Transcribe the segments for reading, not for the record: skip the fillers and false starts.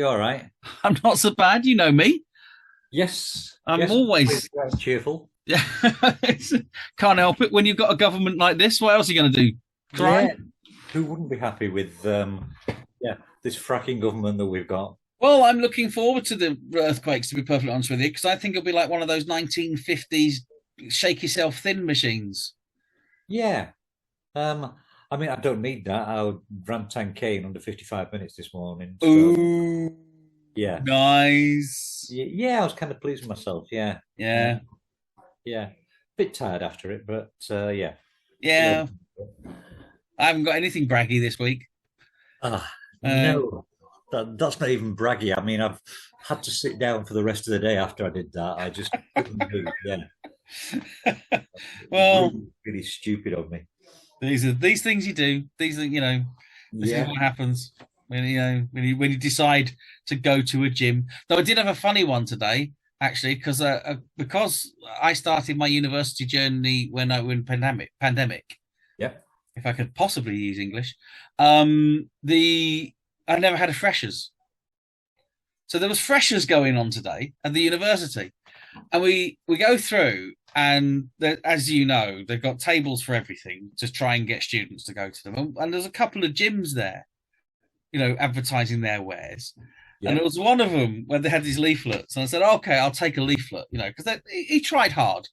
You all right? I'm not so bad, you know me. Yes. I'm Yes. always Cheerful. yeah. Can't help it when you've got a government like this. What else are you going to do? Cry? Yeah. Who wouldn't be happy with yeah, this fracking government that we've got? Well, I'm looking forward to the earthquakes, to be perfectly honest with you, because I think it'll be like one of those 1950s shake yourself thin machines. Yeah. Um, I mean, I don't need that. I ran 10K in under 55 minutes this morning. So Ooh, yeah. nice. Yeah, I was kind of pleased with myself. Yeah. Yeah, Yeah. Bit tired after it, but yeah. yeah. I haven't got anything braggy this week. Uh, No, that's not even braggy. I mean, I've had to sit down for the rest of the day after I did that. I just couldn't move. Yeah, well, really, really stupid of me. these are these things you do. These are this is Yeah, what happens when you decide to go to a gym. Though I did have a funny one today, actually, because I started my university journey when pandemic, yeah. if I could possibly use English. The I never had a freshers, so there was freshers going on today at the university, and we go through, and as you know, they've got tables for everything to try and get students to go to them, and there's a couple of gyms there, advertising their wares. And Yeah. there was one of them where they had these leaflets, and I said, "Okay, I'll take a leaflet," because he tried hard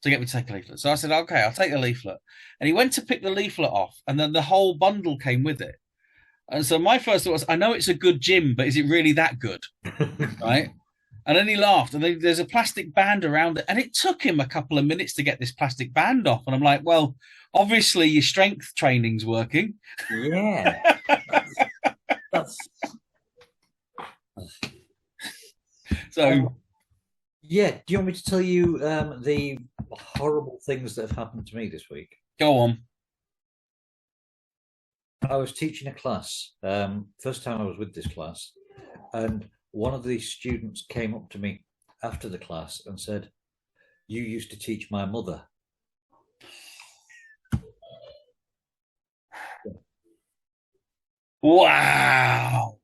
to get me to take a leaflet. So I said, "Okay, I'll take a leaflet," and he went to pick the leaflet off, and then the whole bundle came with it. And so my first thought was, "I know it's a good gym, but is it really that good?" Right? And then he laughed, and then there's a plastic band around it, and it took him a couple of minutes to get this plastic band off. And I'm like, "Well, obviously your strength training's working." Yeah, that's So yeah. Do you want me to tell you the horrible things that have happened to me this week? go on. I was teaching a class. First time I was with this class, and one of the students came up to me after the class and said, "You used to teach my mother." Wow.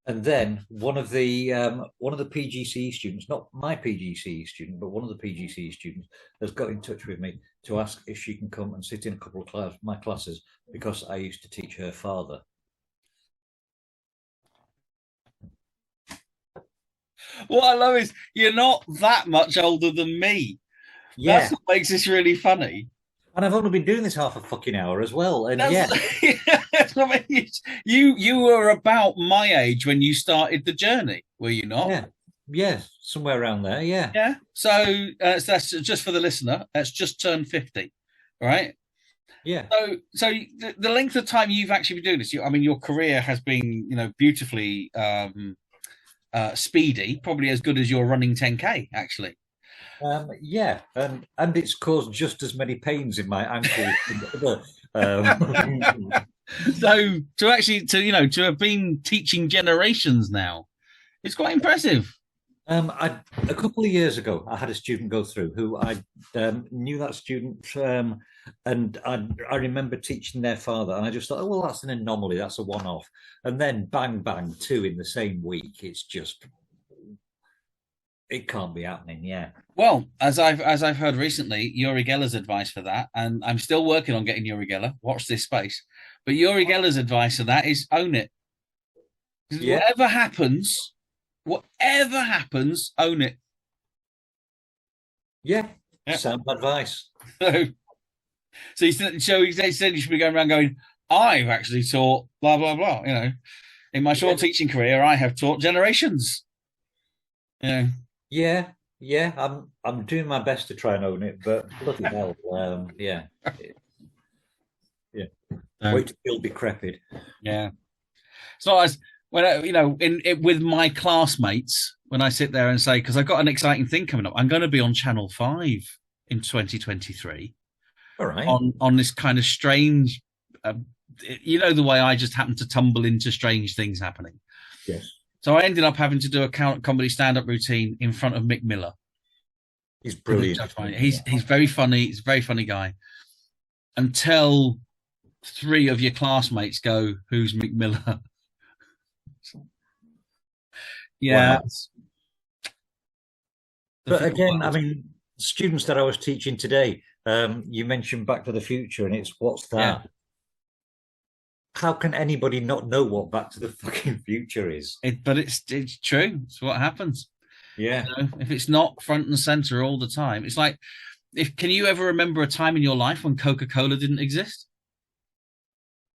And then one of the PGCE students, not my PGCE student, but one of the PGCE students, has got in touch with me to ask if she can come and sit in a couple of my classes because I used to teach her father. What I love is you're not that much older than me. That's Yeah, what makes this really funny. and I've only been doing this half a fucking hour as well. And That's, yeah, that's what I mean. You were about my age when you started the journey, were you not? yeah, yeah, somewhere around there. Yeah, Yeah. So that's just for the listener. That's just turned 50, right? yeah, So the length of time you've actually been doing this, I mean, your career has been, beautifully speedy, probably as good as your running 10K, actually. yeah, and it's caused just as many pains in my ankle. So to have been teaching generations now, it's quite impressive. A couple of years ago, I had a student go through who I knew that student, and I remember teaching their father, and I just thought, oh well, that's an anomaly, that's a one-off, and then bang bang, two in the same week. It's just it can't be happening. Yeah, Well, as I've heard recently, Yuri Geller's advice for that, and I'm still working on getting Yuri Geller. Watch this space, but Yuri Geller's advice for that is own it. yeah, Whatever happens, own it. yeah. Yeah. Sound advice. So, he said you should be going around going, I've actually taught blah blah blah. In my Yeah, short teaching career, I have taught generations. Yeah. yeah, yeah. I'm doing my best to try and own it, but bloody hell, yeah, yeah. So, Wait till you'll be decrepit. yeah. It's not as when with my classmates when I sit there and say, because I've got an exciting thing coming up. I'm going to be on Channel 5 in 2023 All right. on this kind of strange, the way I just happen to tumble into strange things happening. Yes. So I ended up having to do a comedy stand-up routine in front of Mick Miller. He's brilliant. He's very funny. He's a very funny guy. Until three of your classmates go, "Who's Mick Miller?" Yeah. Wow. The But fickle again, I world. mean, students that I was teaching today, you mentioned Back to the Future, and it's what's Yeah. that? How can anybody not know what Back to the fucking Future is? But it's true. It's what happens. Yeah. You know, if it's not front and center all the time, it's like, if can you ever remember a time in your life when Coca-Cola didn't exist,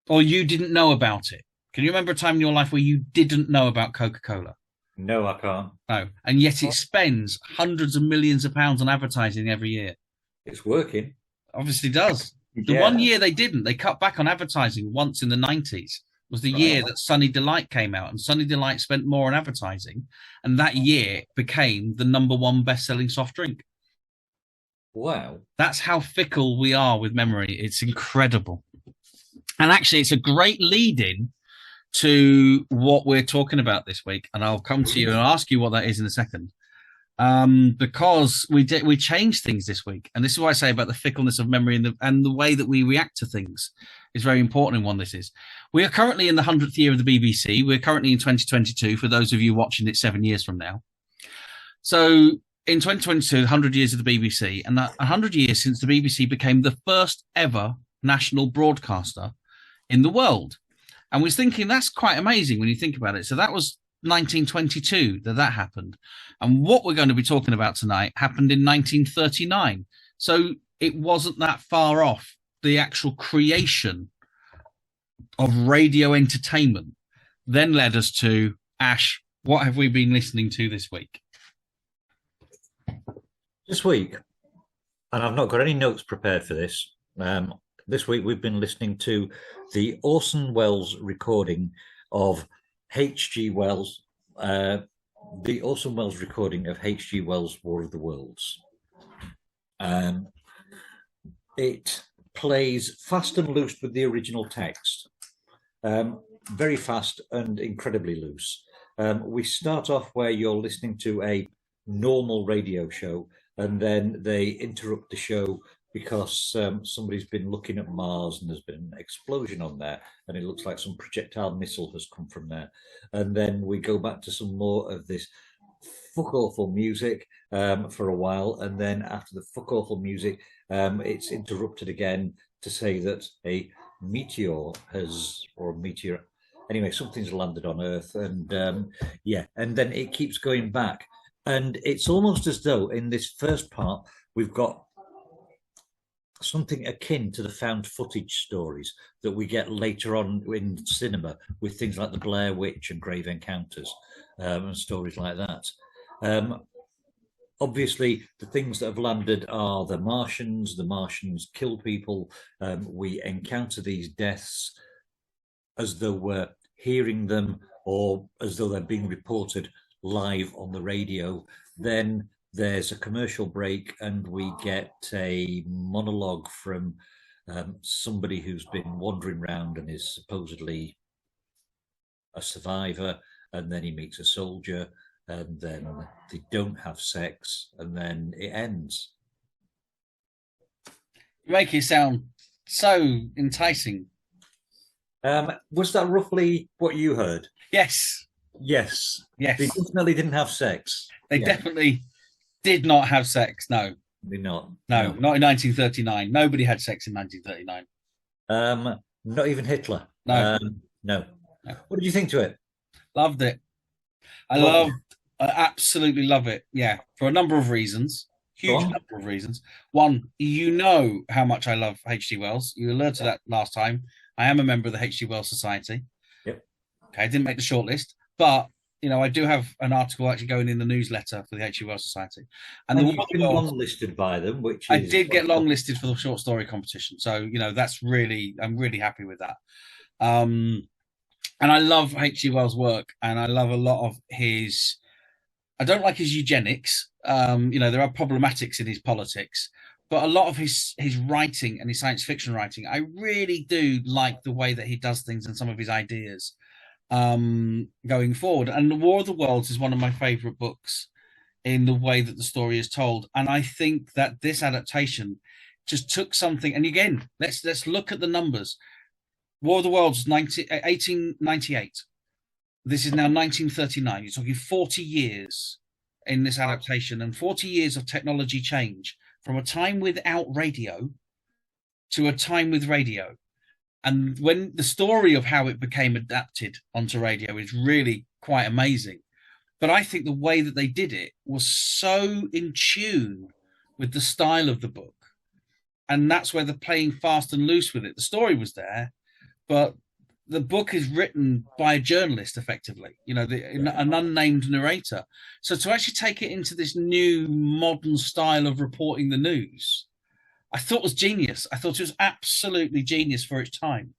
or you didn't know about it? Can you remember a time in your life where you didn't know about Coca-Cola? No, I can't. No, and yet it spends hundreds of millions of pounds on advertising every year. It's working. Obviously does. The Yeah. one year they didn't, they cut back on advertising once in the 90s, was the year Right. that Sunny Delight came out, and Sunny Delight spent more on advertising, and that year became the #1 best-selling soft drink. Wow. That's how fickle we are with memory. It's incredible. And actually, it's a great lead-in to what we're talking about this week, and I'll come to you and ask you what that is in a second. Because we changed things this week, and this is what I say about the fickleness of memory and the way that we react to things is very important in one. This is, we are currently in the 100th year of the BBC. We're currently in 2022 for those of you watching it 7 years from now. So in 2022, 100 years of the BBC, and that 100 years since the BBC became the first ever national broadcaster in the world. And we was thinking that's quite amazing when you think about it. So that was 1922 that happened. And what we're going to be talking about tonight happened in 1939. So it wasn't that far off the actual creation of radio entertainment. Then led us to, Ash, what have we been listening to this week? This week, and I've not got any notes prepared for this. This week we've been listening to the Orson Welles recording of H.G. Wells, the Orson Welles recording of H.G. Wells' War of the Worlds. It plays fast and loose with the original text, very fast and incredibly loose. We start off where you're listening to a normal radio show, and then they interrupt the show because somebody's been looking at Mars and there's been an explosion on there, and it looks like some projectile missile has come from there. And then we go back to some more of this fuck awful music for a while, and then after the fuck awful music, it's interrupted again to say that a meteor has, or a meteor, anyway, something's landed on Earth, and yeah, and then it keeps going back. And it's almost as though in this first part, we've got something akin to the found footage stories that we get later on in cinema with things like the Blair Witch and Grave Encounters and stories like that. Obviously, the things that have landed are the Martians. The Martians kill people. We encounter these deaths as though we're hearing them or as though they're being reported live on the radio. Then there's a commercial break and we get a monologue from somebody who's been wandering around and is supposedly a survivor, and then he meets a soldier, and then they don't have sex, and then it ends. You make it sound so enticing. Was that roughly what you heard? Yes. Yes. Yes. They definitely didn't have sex. They definitely did not have sex. No. They're not. No, not in 1939. Nobody had sex in 1939. Not even Hitler. No. No. What did you think to it? Loved it. I absolutely love it. Yeah, for a number of reasons. Huge number of reasons. One, you know how much I love H.G. Wells. You alerted to that last time. I am a member of the H.G. Wells Society. Yep. Okay, I didn't make the shortlist, but you know, I do have an article actually going in the newsletter for the H.G. Wells Society. And you've been long-listed by them, which I did get long-listed for the short story competition. So, you know, I'm really happy with that. And I love H.G. Wells' work, and I love a lot of his... I don't like his eugenics. You know, there are problematics in his politics, but a lot of his writing and his science fiction writing, I really do like the way that he does things and some of his ideas going forward. And The War of the Worlds is one of my favorite books in the way that the story is told. And I think that this adaptation just took something, and again, let's look at the numbers. War of the Worlds, 1898. This is now 1939. You're talking 40 years in this adaptation and 40 years of technology change from a time without radio to a time with radio. And when the story of how it became adapted onto radio is really quite amazing. But I think the way that they did it was so in tune with the style of the book. And that's where they're playing fast and loose with it. The story was there, but the book is written by a journalist, effectively, an unnamed narrator. So to actually take it into this new modern style of reporting the news, I thought was genius. I thought it was absolutely genius for its time.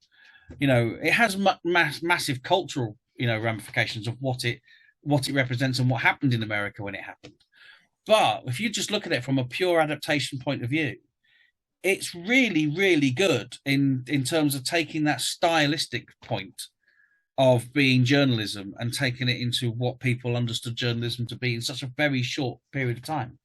It has massive cultural, ramifications of what it represents and what happened in America when it happened. But if you just look at it from a pure adaptation point of view, it's really, really good in terms of taking that stylistic point of being journalism and taking it into what people understood journalism to be in such a very short period of time.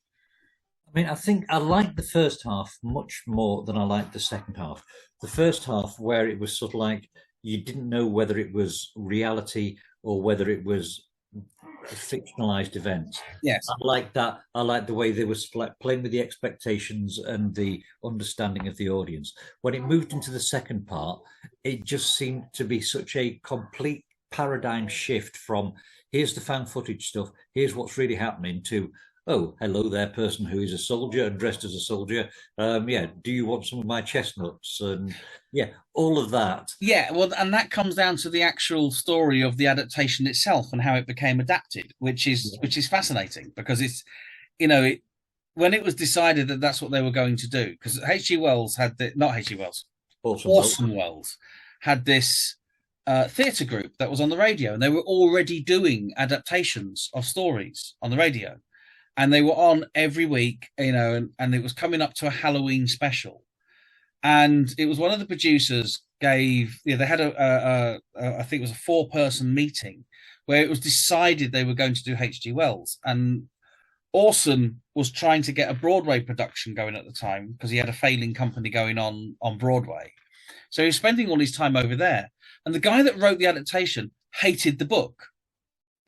I mean, I think I liked the first half much more than I liked the second half. The first half, where it was sort of like you didn't know whether it was reality or whether it was a fictionalized event. Yes. I like that. I like the way they were playing with the expectations and the understanding of the audience. When it moved into the second part, it just seemed to be such a complete paradigm shift from here's the fan footage stuff, here's what's really happening, to oh, hello there, person who is a soldier and dressed as a soldier. Yeah, do you want some of my chestnuts? And yeah, all of that. Yeah, well, and that comes down to the actual story of the adaptation itself and how it became adapted, which is fascinating, because it's, when it was decided that that's what they were going to do, because H.G. Wells had not H.G. Wells, Orson Welles had this theatre group that was on the radio, and they were already doing adaptations of stories on the radio. And they were on every week, and it was coming up to a Halloween special. And it was one of the producers they had I think it was a 4-person meeting where it was decided they were going to do H.G. Wells. And Orson was trying to get a Broadway production going at the time because he had a failing company going on Broadway. So he was spending all his time over there. And the guy that wrote the adaptation hated the book.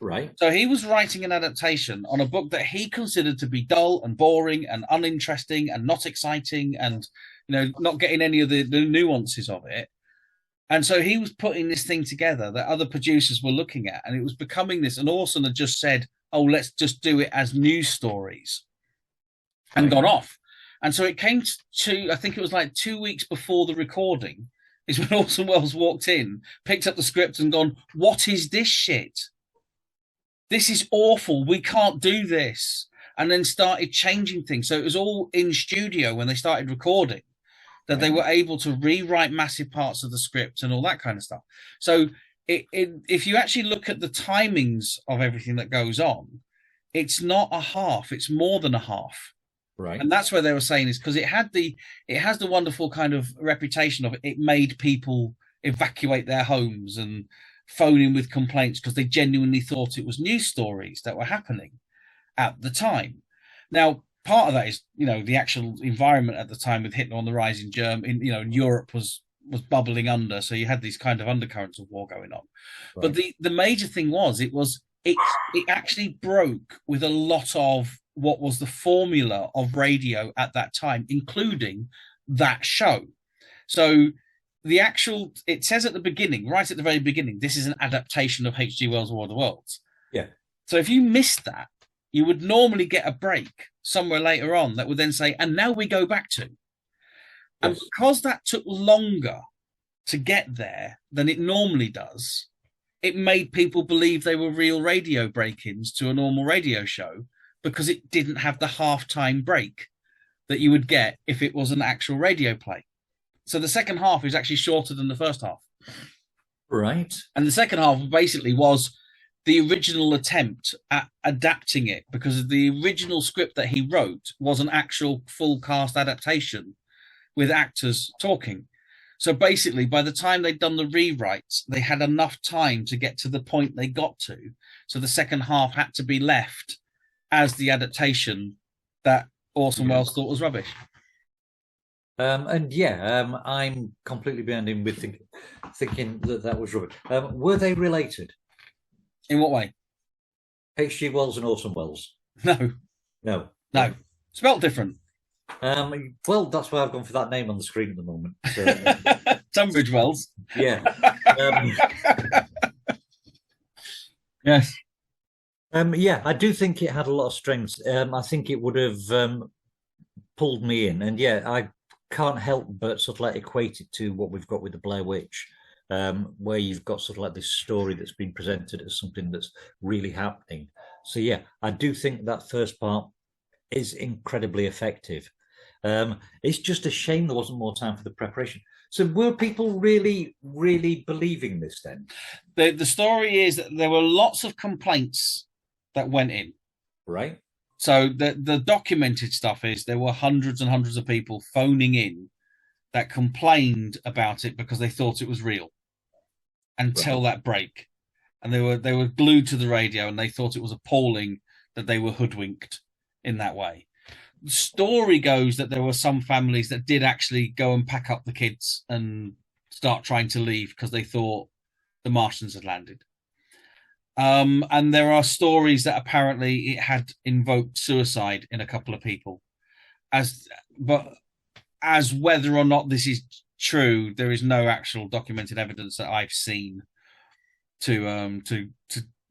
Right. So he was writing an adaptation on a book that he considered to be dull and boring and uninteresting and not exciting and, not getting any of the nuances of it. And so he was putting this thing together that other producers were looking at, and it was becoming this. And Orson had just said, oh, let's just do it as news stories, and gone off. And so it came to, I think it was like 2 weeks before the recording, is when Orson Welles walked in, picked up the script and gone, what is this shit? This is awful. We can't do this. And then started changing things. So it was all in studio when they started recording that they were able to rewrite massive parts of the script and all that kind of stuff. So if you actually look at the timings of everything that goes on, it's not a half. It's more than a half. Right. And that's where they were saying is because it has the wonderful kind of reputation of it made people evacuate their homes and phone in with complaints because they genuinely thought it was news stories that were happening at the time. Now, part of that is, the actual environment at the time with Hitler on the rise in Germany, in Europe was bubbling under. So you had these kind of undercurrents of war going on. Right. But the major thing was it actually broke with a lot of what was the formula of radio at that time, including that show. So it says at the beginning, right at the very beginning, this is an adaptation of H.G. Wells' War of the Worlds. Yeah. So if you missed that, you would normally get a break somewhere later on that would then say, and now we go back to. Yes. And because that took longer to get there than it normally does, it made people believe they were real radio break-ins to a normal radio show because it didn't have the half-time break that you would get if it was an actual radio play. So the second half is actually shorter than the first half. Right. And the second half basically was the original attempt at adapting it, because the original script that he wrote was an actual full cast adaptation with actors talking. So basically, by the time they'd done the rewrites, they had enough time to get to the point they got to. So the second half had to be left as the adaptation that Orson Welles thought was rubbish. I'm completely behind him with thinking that was rubbish. Were they related? In what way? H.G. Wells and Orson Welles. No, No. no. Spelt different. Well, that's why I've gone for that name on the screen at the moment. So, Tunbridge Wells. yeah. Yes. Yeah, I do think it had a lot of strengths. I think it would have pulled me in, and yeah, I can't help but sort of like equate it to what we've got with the Blair Witch, where you've got sort of like this story that's been presented as something that's really happening. So yeah, I do think that first part is incredibly effective. It's just a shame there wasn't more time for the preparation. So were people really, really believing this then? The story is that there were lots of complaints that went in. Right. So the documented stuff is there were hundreds and hundreds of people phoning in that complained about it because they thought it was real until that break. And they were glued to the radio and they thought it was appalling that they were hoodwinked in that way. The story goes that there were some families that did actually go and pack up the kids and start trying to leave because they thought the Martians had landed. And there are stories that apparently it had invoked suicide in a couple of people. But as whether or not this is true, there is no actual documented evidence that I've seen to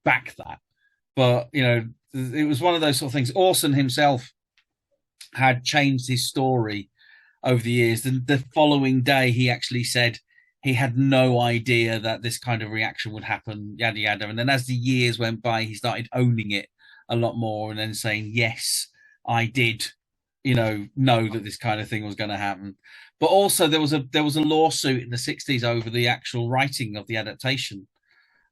back that. But you know, it was one of those sort of things. Orson himself had changed his story over the years. The following day, he actually said he had no idea that this kind of reaction would happen, yada, yada. And then as the years went by, he started owning it a lot more and then saying, yes, I did, know that this kind of thing was going to happen. But also there was a lawsuit in the 60s over the actual writing of the adaptation,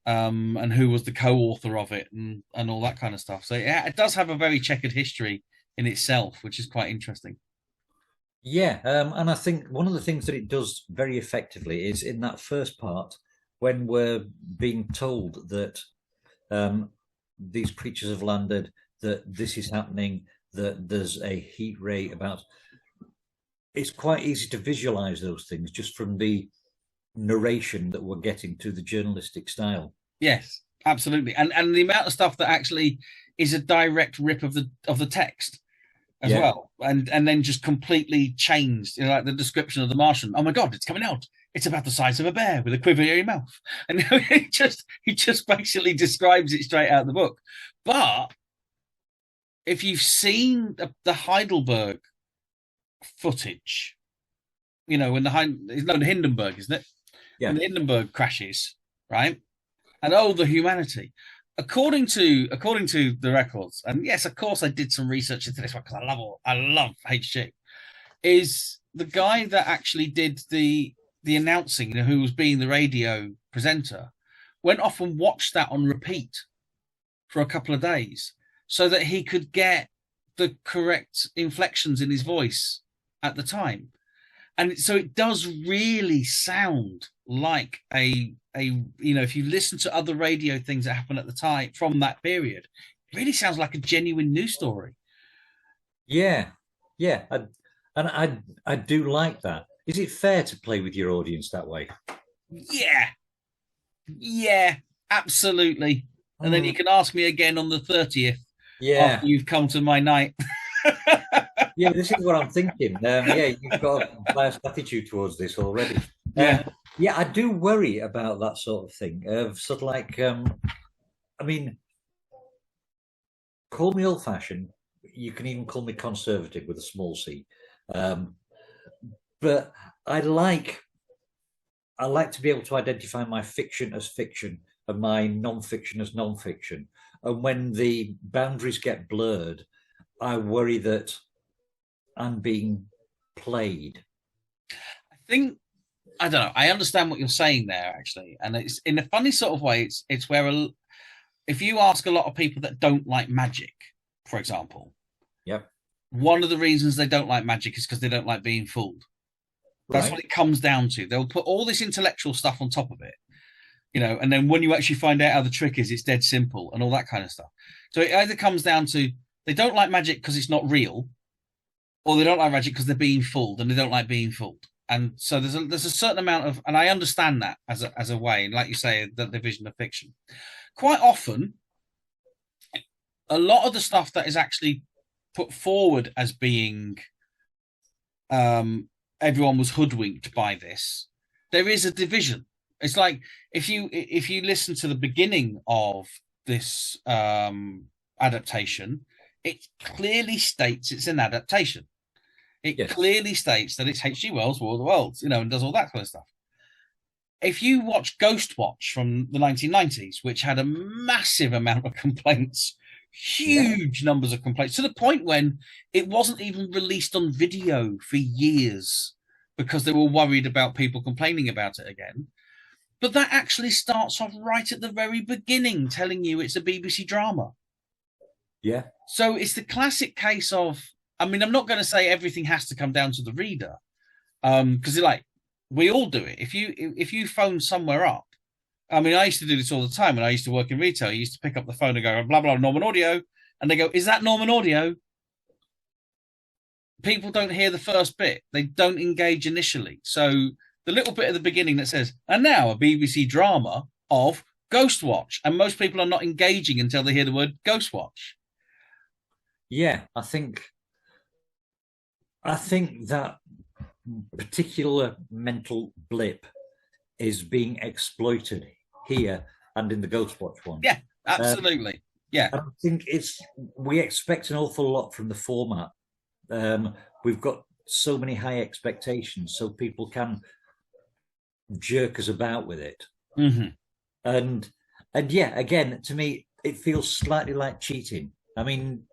and who was the co-author of it and all that kind of stuff. So it does have a very checkered history in itself, which is quite interesting. Yeah, and I think one of the things that it does very effectively is in that first part when we're being told that these creatures have landed, that this is happening, that there's a heat ray about. It's quite easy to visualize those things just from the narration that we're getting to the journalistic style. Yes, absolutely, and the amount of stuff that actually is a direct rip of the text as well, and then just completely changed. Like the description of the Martian. Oh my God, it's coming out. It's about the size of a bear with a quivering mouth, and he just basically describes it straight out of the book. But if you've seen the Heidelberg footage, when the Hindenburg, isn't it? Yeah. When the Hindenburg crashes, right? And the humanity. According to the records, and yes, of course, I did some research into this one because I love HG. Is the guy that actually did the announcing, who was being the radio presenter, went off and watched that on repeat for a couple of days so that he could get the correct inflections in his voice at the time. And so it does really sound like if you listen to other radio things that happen at the time from that period, it really sounds like a genuine news story. Yeah. I do like that. Is it fair to play with your audience that way? Yeah, absolutely. And then you can ask me again on the 30th. Yeah. After you've come to my night. Yeah, this is what I'm thinking. You've got a biased attitude towards this already. Yeah, I do worry about that sort of thing. Sort of like, call me old-fashioned. You can even call me conservative with a small c. But I like to be able to identify my fiction as fiction and my non-fiction as non-fiction. And when the boundaries get blurred, I worry that I'm being played. I don't know. I understand what you're saying there, actually, and it's in a funny sort of way. It's where if you ask a lot of people that don't like magic, for example, one of the reasons they don't like magic is because they don't like being fooled. That's what it comes down to. They'll put all this intellectual stuff on top of it, and then when you actually find out how the trick is, it's dead simple and all that kind of stuff. So it either comes down to they don't like magic because it's not real, or they don't like magic because they're being fooled and they don't like being fooled. And so there's a certain amount of, and I understand that as a way, and like you say, the division of fiction. Quite often, a lot of the stuff that is actually put forward as being everyone was hoodwinked by this, there is a division. It's like if you listen to the beginning of this adaptation, it clearly states it's an adaptation. It clearly states that it's H.G. Wells' War of the Worlds, and does all that kind of stuff. If you watch Ghostwatch from the 1990s, which had a massive amount of complaints, huge numbers of complaints, to the point when it wasn't even released on video for years because they were worried about people complaining about it again. But that actually starts off right at the very beginning, telling you it's a BBC drama. Yeah. So it's the classic case of, I mean, I'm not going to say everything has to come down to the reader, because like we all do it. If you phone somewhere up, I mean, I used to do this all the time when I used to work in retail. I used to pick up the phone and go, blah, blah, Norman Audio. And they go, is that Norman Audio? People don't hear the first bit. They don't engage initially. So the little bit at the beginning that says, and now a BBC drama of Ghostwatch. And most people are not engaging until they hear the word Ghostwatch. Yeah, I think that particular mental blip is being exploited here and in the Ghostwatch one. Yeah, absolutely. Yeah. I think we expect an awful lot from the format. We've got so many high expectations, so people can jerk us about with it. Mm-hmm. And yeah, again, to me, it feels slightly like cheating. I mean,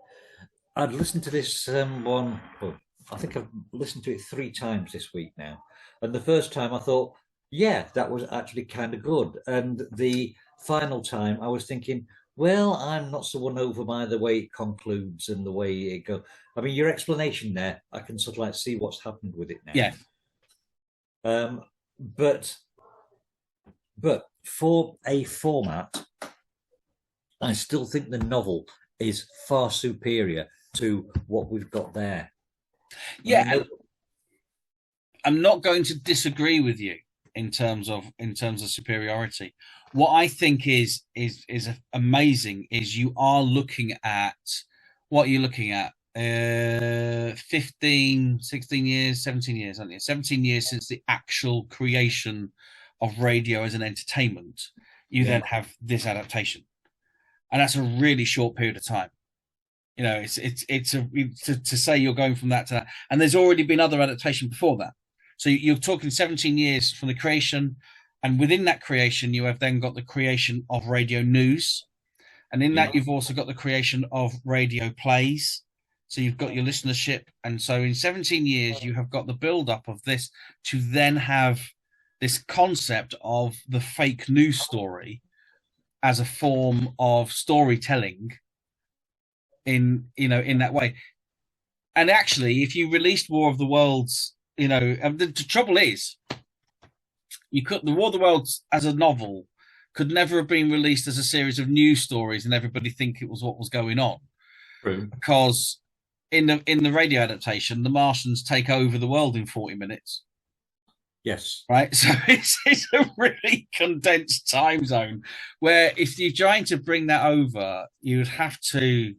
I'd listened to this one. Well, I think I've listened to it 3 times this week now. And the first time I thought, yeah, that was actually kind of good. And the final time I was thinking, well, I'm not so won over by the way it concludes and the way it goes. I mean, your explanation there, I can sort of like see what's happened with it now. Yeah. But for a format, I still think the novel is far superior to what we've got there. Yeah, I'm not going to disagree with you in terms of superiority. What I think is amazing is you are looking at what you're looking at 15, 16 years, 17 years, aren't you? 17 years since the actual creation of radio as an entertainment. You then have this adaptation, and that's a really short period of time. To say you're going from that to that, and there's already been other adaptation before that. So you're talking 17 years from the creation, and within that creation, you have then got the creation of radio news, and in that you've also got the creation of radio plays. So you've got your listenership, and so in 17 years, you have got the build-up of this to then have this concept of the fake news story as a form of storytelling. In that way, and actually, if you released War of the Worlds, the trouble is, the War of the Worlds as a novel could never have been released as a series of news stories, and everybody think it was what was going on, because in the radio adaptation, the Martians take over the world in 40 minutes. Yes. Right. So it's a really condensed time zone where if you're trying to bring that over, you would have to.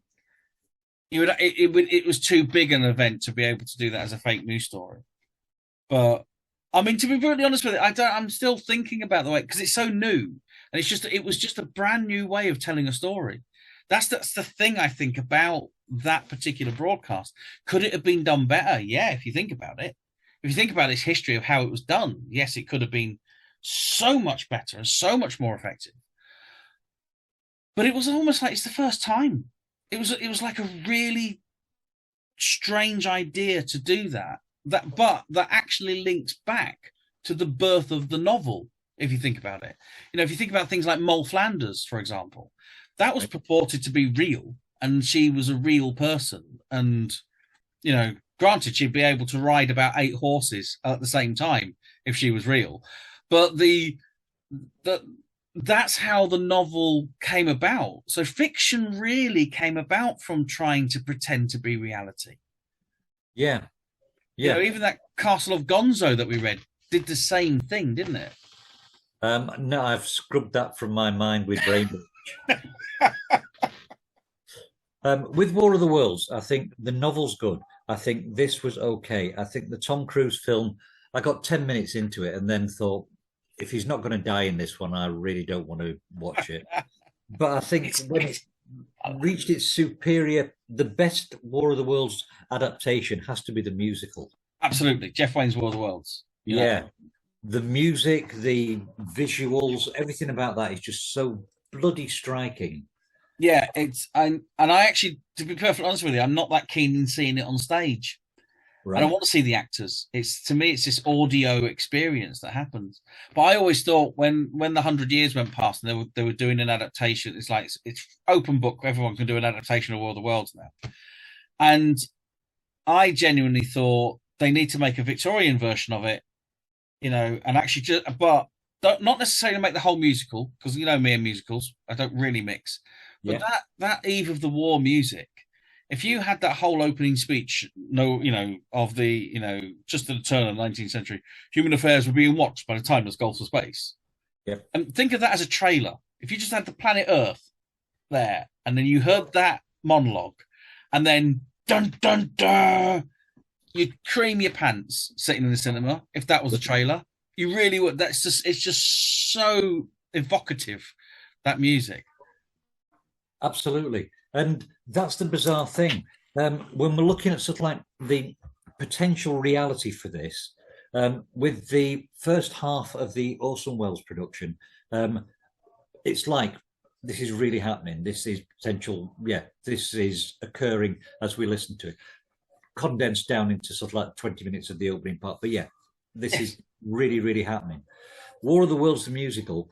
It was too big an event to be able to do that as a fake news story. But I mean, to be brutally honest with it, I'm still thinking about the way, because it's so new, and it was just a brand new way of telling a story. That's the thing I think about that particular broadcast. Could it have been done better? Yeah, if you think about it. If you think about its history of how it was done, yes, it could have been so much better and so much more effective. But it was almost like it's the first time. It was like a really strange idea to do that actually links back to the birth of the novel, if you think about it. If you think about things like Moll Flanders, for example, that was purported to be real, and she was a real person. And, granted, she'd be able to ride about 8 horses at the same time if she was real. But that's how the novel came about. So fiction really came about from trying to pretend to be reality. Yeah. You Yeah. know, even that Castle of Gonzo that we read did the same thing, didn't it? No, I've scrubbed that from my mind with brain. With War of the Worlds, I think the novel's good. I think this was okay. I think the Tom Cruise film, I got 10 minutes into it and then thought, if he's not going to die in this one, I really don't want to watch it. But I think when it reached its superior, the best War of the Worlds adaptation has to be the musical. Absolutely. Jeff Wayne's War of the Worlds. Yeah. The music, the visuals, everything about that is just so bloody striking. Yeah, and I actually, to be perfectly honest with you, I'm not that keen in seeing it on stage. Right. I don't want to see the actors. It's, to me, it's this audio experience that happens. But I always thought when the 100 years went past and they were doing an adaptation, it's like it's open book. Everyone can do an adaptation of War of the Worlds now. And I genuinely thought they need to make a Victorian version of it, you know, and actually but not necessarily make the whole musical, because you know me and musicals, I don't really mix. But Yeah. that Eve of the War music, if you had that whole opening speech, of the, just at the turn of the 19th century, human affairs were being watched by the timeless gulf of space. Yeah. And think of that as a trailer. If you just had the planet Earth there, and then you heard that monologue, and then dun dun dun, you'd cream your pants sitting in the cinema if that was a trailer. You really would. It's just so evocative, that music. Absolutely. And that's the bizarre thing. When we're looking at sort of like the potential reality for this, with the first half of the Orson Welles production, it's like this is really happening. This is potential. Yeah, this is occurring as we listen to it. Condensed down into sort of like 20 minutes of the opening part. But yeah, this is really, really happening. War of the Worlds, the musical.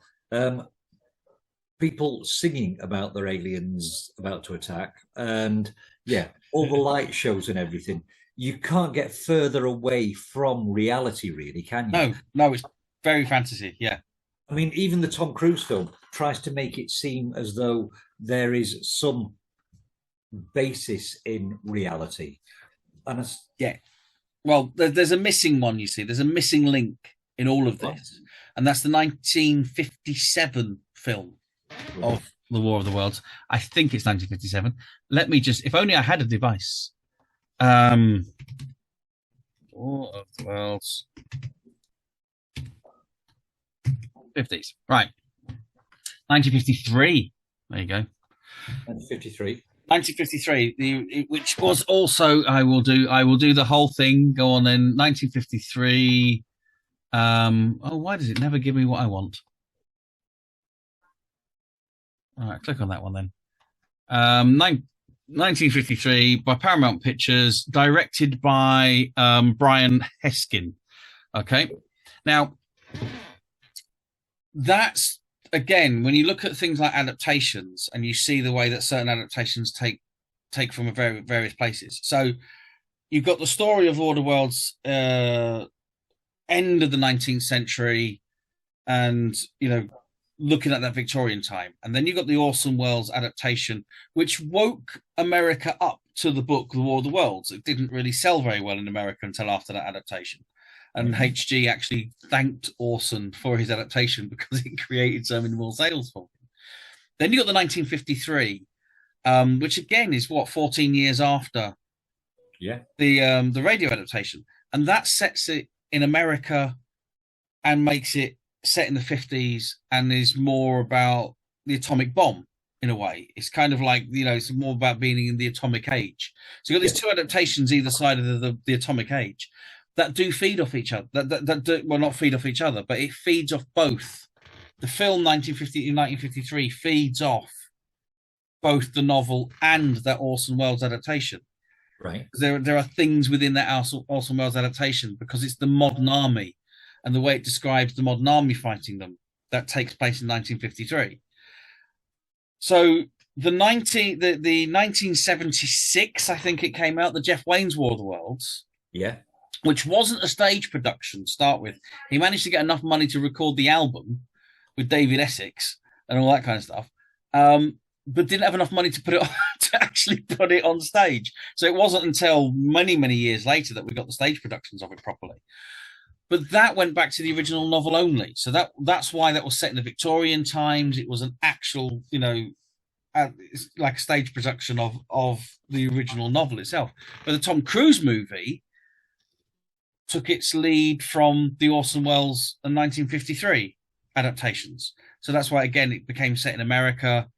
People singing about their aliens about to attack, and yeah, all the light shows and everything. You can't get further away from reality, really, can you? No, it's very fantasy. Yeah, I mean, even the Tom Cruise film tries to make it seem as though there is some basis in reality, and yeah. Well, there's a missing one. You see, there's a missing link in all of this, and that's the 1957 film of the War of the Worlds. I think it's 1957. Let me just, if only I had a device. War of the Worlds 50s. Right. 1953. There you go. 1953. 1953, which was also, I will do the whole thing. Go on then. 1953. Why does it never give me what I want? All right, click on that one then. 1953 by Paramount Pictures, directed by Brian Heskin. Okay, now that's, again, when you look at things like adaptations and you see the way that certain adaptations take from various places. So you've got the story of War of the Worlds, end of the 19th century, and looking at that Victorian time. And then you got the Orson Welles adaptation, which woke America up to the book, The War of the Worlds. It didn't really sell very well in America until after that adaptation. And HG actually thanked Orson for his adaptation because it created so many more sales for him. Then you got the 1953, which again is 14 years after the radio adaptation. And that sets it in America and makes it set in the 50s and is more about the atomic bomb in a way. It's kind of like, it's more about being in the atomic age. So you've got these two adaptations either side of the atomic age that do feed off each other. Well, not feed off each other, but it feeds off both. The film 1953 feeds off both the novel and that Orson Welles adaptation. Right. There are things within that Orson Welles adaptation because it's the modern army and the way it describes the modern army fighting them that takes place in 1953. So the 1976, I think it came out, the Jeff Wayne's War of the Worlds. Yeah. Which wasn't a stage production to start with. He managed to get enough money to record the album with David Essex and all that kind of stuff, but didn't have enough money to put it to actually put it on stage. So it wasn't until many, many years later that we got the stage productions of it properly. But that went back to the original novel only. So that's why that was set in the Victorian times. It was an actual, it's like a stage production of the original novel itself. But the Tom Cruise movie took its lead from the Orson Welles and 1953 adaptations. So that's why, again, it became set in America.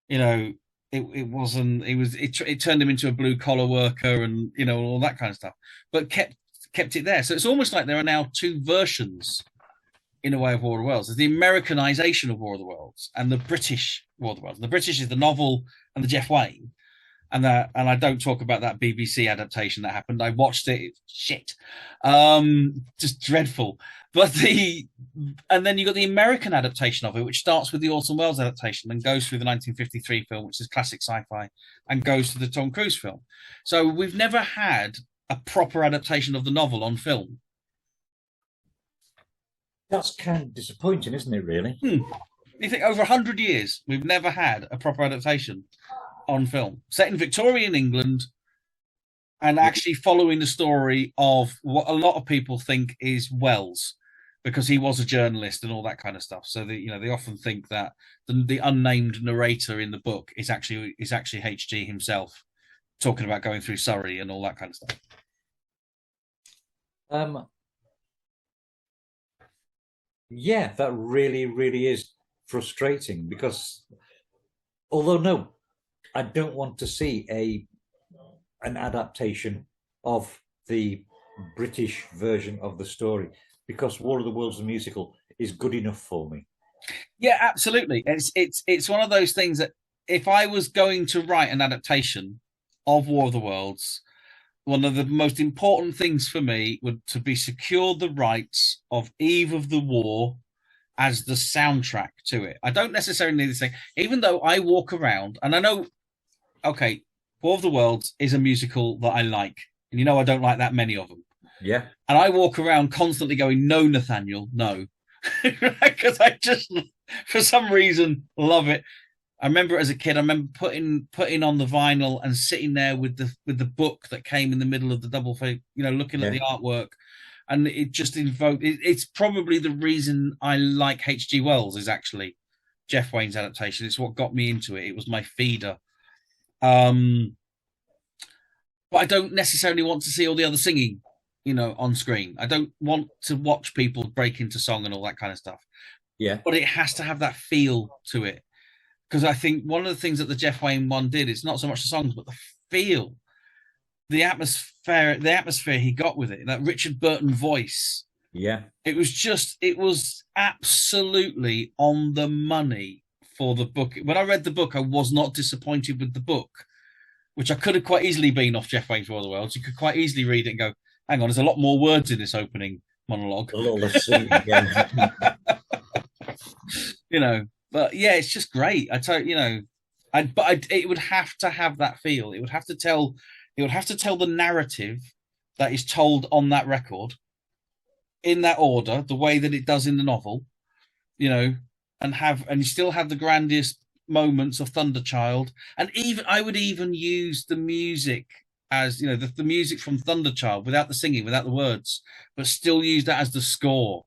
It turned him into a blue collar worker and, all that kind of stuff, but kept it there. So it's almost like there are now two versions in a way of War of the Worlds. There's the Americanization of War of the Worlds and the British War of the Worlds. The British is the novel and the Jeff Wayne. And I don't talk about that BBC adaptation that happened. I watched it. It's shit. Just dreadful. And then you got the American adaptation of it, which starts with the Orson Welles adaptation and goes through the 1953 film, which is classic sci-fi, and goes to the Tom Cruise film. So we've never had a proper adaptation of the novel on film. That's kind of disappointing, isn't it, really? You think over 100 years, we've never had a proper adaptation on film, set in Victorian England, and actually following the story of what a lot of people think is Wells, because he was a journalist and all that kind of stuff. So they often think that the unnamed narrator in the book is actually HG himself, talking about going through Surrey and all that kind of stuff. Yeah, that really, really is frustrating, because although I don't want to see an adaptation of the British version of the story, because War of the Worlds the musical is good enough for me. Yeah, absolutely. It's one of those things that if I was going to write an adaptation of War of the Worlds, one of the most important things for me would to be secure the rights of Eve of the War as the soundtrack to it. I don't necessarily need this thing, even though I walk around and I know, okay, War of the Worlds is a musical that I like. And I don't like that many of them. Yeah. And I walk around constantly going, no, Nathaniel, no. Because I just, for some reason, love it. I remember as a kid, I remember putting on the vinyl and sitting there with the book that came in the middle of the double face, looking at the artwork. And it just invoked, it's probably the reason I like H.G. Wells is actually Jeff Wayne's adaptation. It's what got me into it. It was my feeder. But I don't necessarily want to see all the other singing, on screen. I don't want to watch people break into song and all that kind of stuff. Yeah. But it has to have that feel to it. Because I think one of the things that the Jeff Wayne one did is not so much the songs, but the feel, the atmosphere he got with it, that Richard Burton voice. Yeah. It was absolutely on the money for the book. When I read the book, I was not disappointed with the book, which I could have quite easily been off Jeff Wayne's War of the Worlds. You could quite easily read it and go, hang on, there's a lot more words in this opening monologue. A little less singing again. But yeah, it's just great. I tell it would have to have that feel. It would have to tell the narrative that is told on that record in that order, the way that it does in the novel, and you still have the grandest moments of Thunderchild. And even I would even use the music as the music from Thunderchild without the singing, without the words, but still use that as the score.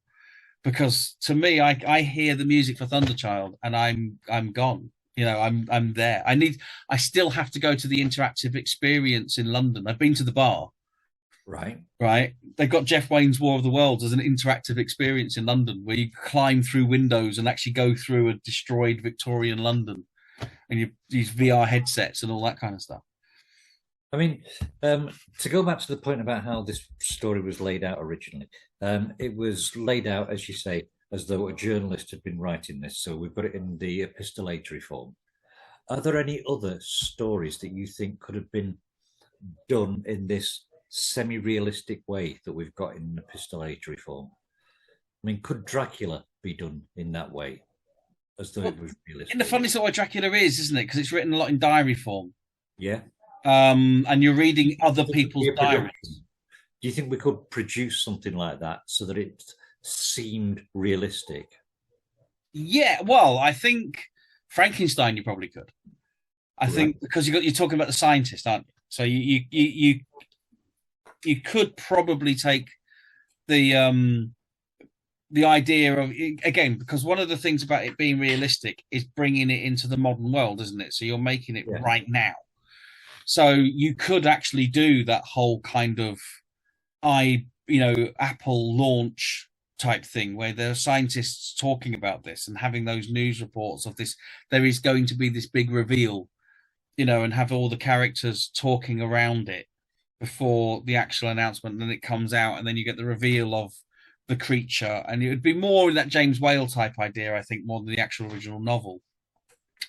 Because to me, I hear the music for Thunderchild and I'm gone. I'm there. I still have to go to the interactive experience in London. I've been to the bar. Right. They've got Jeff Wayne's War of the Worlds as an interactive experience in London where you climb through windows and actually go through a destroyed Victorian London, and you use VR headsets and all that kind of stuff. I mean, to go back to the point about how this story was laid out originally, it was laid out, as you say, as though a journalist had been writing this. So we've got it in the epistolatory form. Are there any other stories that you think could have been done in this semi-realistic way that we've got in epistolatory form? I mean, could Dracula be done in that way, as though it was realistic? And the funny sort of Dracula is, isn't it? Because it's written a lot in diary form. Yeah. And you're reading other people's diaries. Do you think we could produce something like that so that it seemed realistic? Yeah, well, I think Frankenstein you probably could. I think because you're talking about the scientist, aren't you? So you could probably take the idea of, again, because one of the things about it being realistic is bringing it into the modern world, isn't it? So you're making it right now. So you could actually do that whole kind of Apple launch type thing where there are scientists talking about this and having those news reports of this. There is going to be this big reveal, and have all the characters talking around it before the actual announcement. And then it comes out, and then you get the reveal of the creature, and it would be more in that James Whale type idea, I think, more than the actual original novel,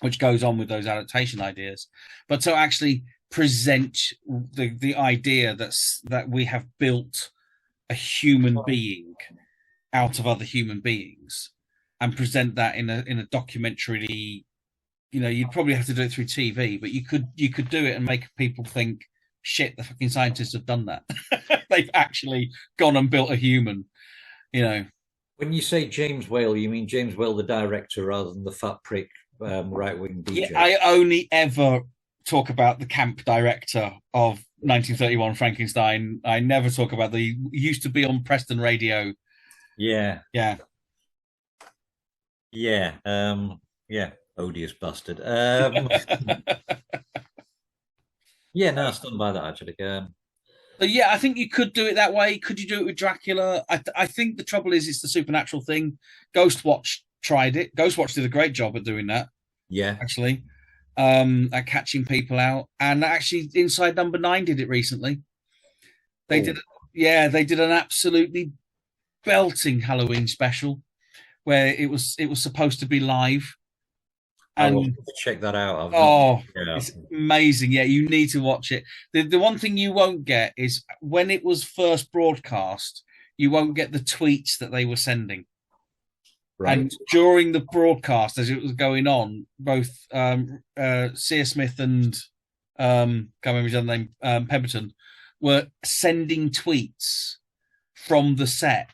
which goes on with those adaptation ideas. But to actually present the idea that we have built a human being out of other human beings, and present that in a documentary. You'd probably have to do it through TV, but you could do it and make people think, shit, the fucking scientists have done that. They've actually gone and built a human. When you say James Whale, you mean James Whale, the director, rather than the fat prick right-wing DJ? Yeah, I only ever talk about the camp director of 1931 Frankenstein. I never talk about the used to be on Preston Radio. Yeah. Yeah. Odious bastard. No, stunned by that actually. So yeah, I think you could do it that way. Could you do it with Dracula? I think the trouble is it's the supernatural thing. Ghostwatch tried it. Ghostwatch did a great job at doing that. Yeah, actually, at catching people out. And actually, Inside Number 9 did it recently. They did an absolutely belting Halloween special where it was supposed to be live. And I will check that out. It's amazing. Yeah, you need to watch it. The one thing you won't get is when it was first broadcast, you won't get the tweets that they were sending. Right. And during the broadcast, as it was going on, both Sear Smith and can't remember his other name, Pemberton, were sending tweets from the set.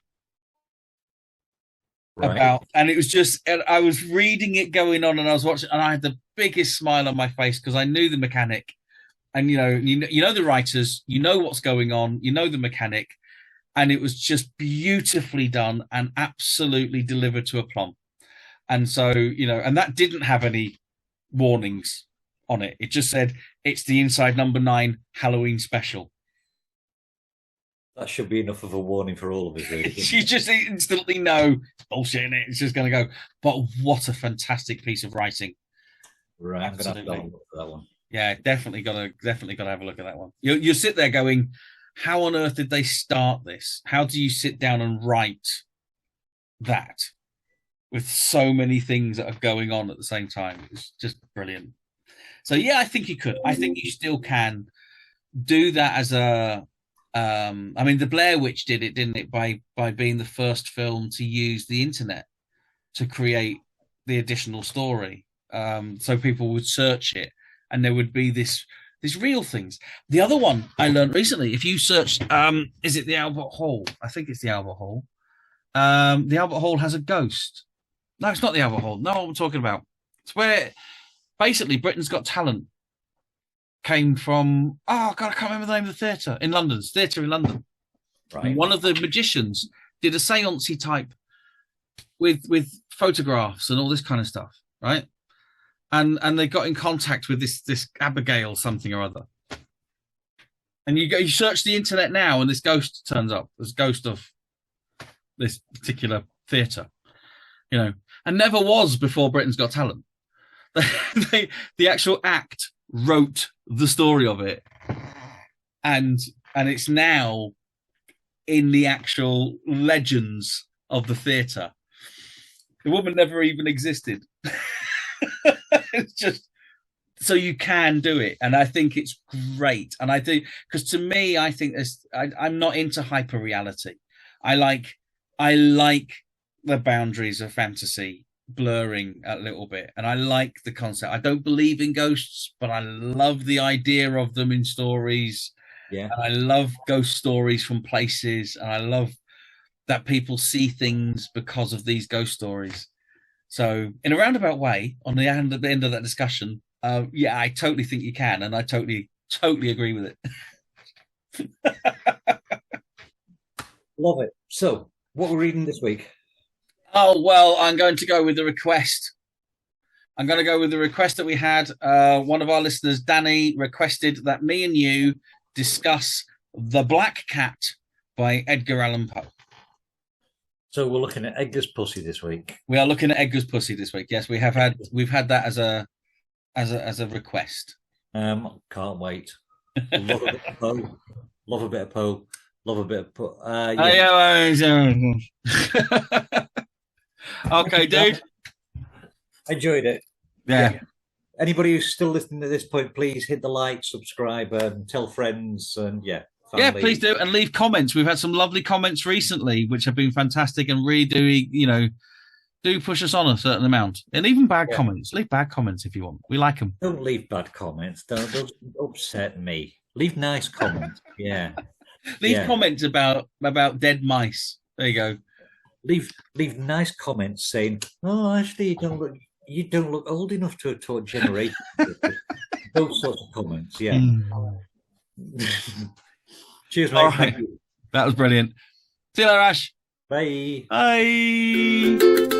Right. And it was just, I was reading it going on, and I was watching, and I had the biggest smile on my face because I knew the mechanic, and you know the writers, you know what's going on, you know the mechanic, and it was just beautifully done and absolutely delivered to aplomb. And so and that didn't have any warnings on it. It just said it's the Inside Number 9 Halloween special. That should be enough of a warning for all of us, really. You just instantly know it's bullshit in it. It's just going to go. But what a fantastic piece of writing! Right, I'm going to have to have a look at that one. Yeah, definitely got to have a look at that one. You sit there going, how on earth did they start this? How do you sit down and write that with so many things that are going on at the same time? It's just brilliant. So yeah, I think you could. I think you still can do that as a. I mean, the Blair Witch did it, didn't it? By being the first film to use the internet to create the additional story, so people would search it, and there would be these real things. The other one I learned recently, if you search, is it the Albert Hall? I think it's the Albert Hall. The Albert Hall has a ghost. No, it's not the Albert Hall. No, what I'm talking about. It's where basically Britain's Got Talent came from. Oh God, I can't remember the name of the theatre in London. It's theatre in London. Right. And one of the magicians did a seance-y type with photographs and all this kind of stuff, right? And they got in contact with this Abigail something or other. And you search the internet now, and this ghost turns up. This ghost of this particular theatre, and never was before Britain's Got Talent. The actual act wrote the story of it, and it's now in the actual legends of the theatre. The woman never even existed. It's just so you can do it, and I think it's great. And I do, because to me, I think I'm not into hyper reality. I like the boundaries of fantasy blurring a little bit, and I like the concept. I don't believe in ghosts, but I love the idea of them in stories. Yeah, and I love ghost stories from places, and I love that people see things because of these ghost stories. So, in a roundabout way, at the end of that discussion, Yeah, I totally think you can, and I totally agree with it. Love it. So, what we're reading this week? Oh, well, I'm going to go with the request. I'm going to go with the request that we had. One of our listeners, Danny, requested that me and you discuss The Black Cat by Edgar Allan Poe. So we're looking at Edgar's Pussy this week. We are looking at Edgar's Pussy this week. Yes, we've had that as a request. Can't wait. Love a bit of Poe. Love a bit of Poe. Love a bit of Poe. Okay, dude. Enjoyed it. Yeah. Anybody who's still listening at this point, please hit the like, subscribe, tell friends, and family. Yeah, please do, and leave comments. We've had some lovely comments recently, which have been fantastic and really do push us on a certain amount. And even bad comments. Leave bad comments if you want. We like them. Don't leave bad comments. Don't upset me. Leave nice comments. Yeah. Leave comments about dead mice. There you go. Leave nice comments saying, "Oh, actually, you don't look old enough to have taught generation." Those sorts of comments. Yeah. Cheers, mate. Right. That was brilliant. See you later, Ash. Bye. Bye.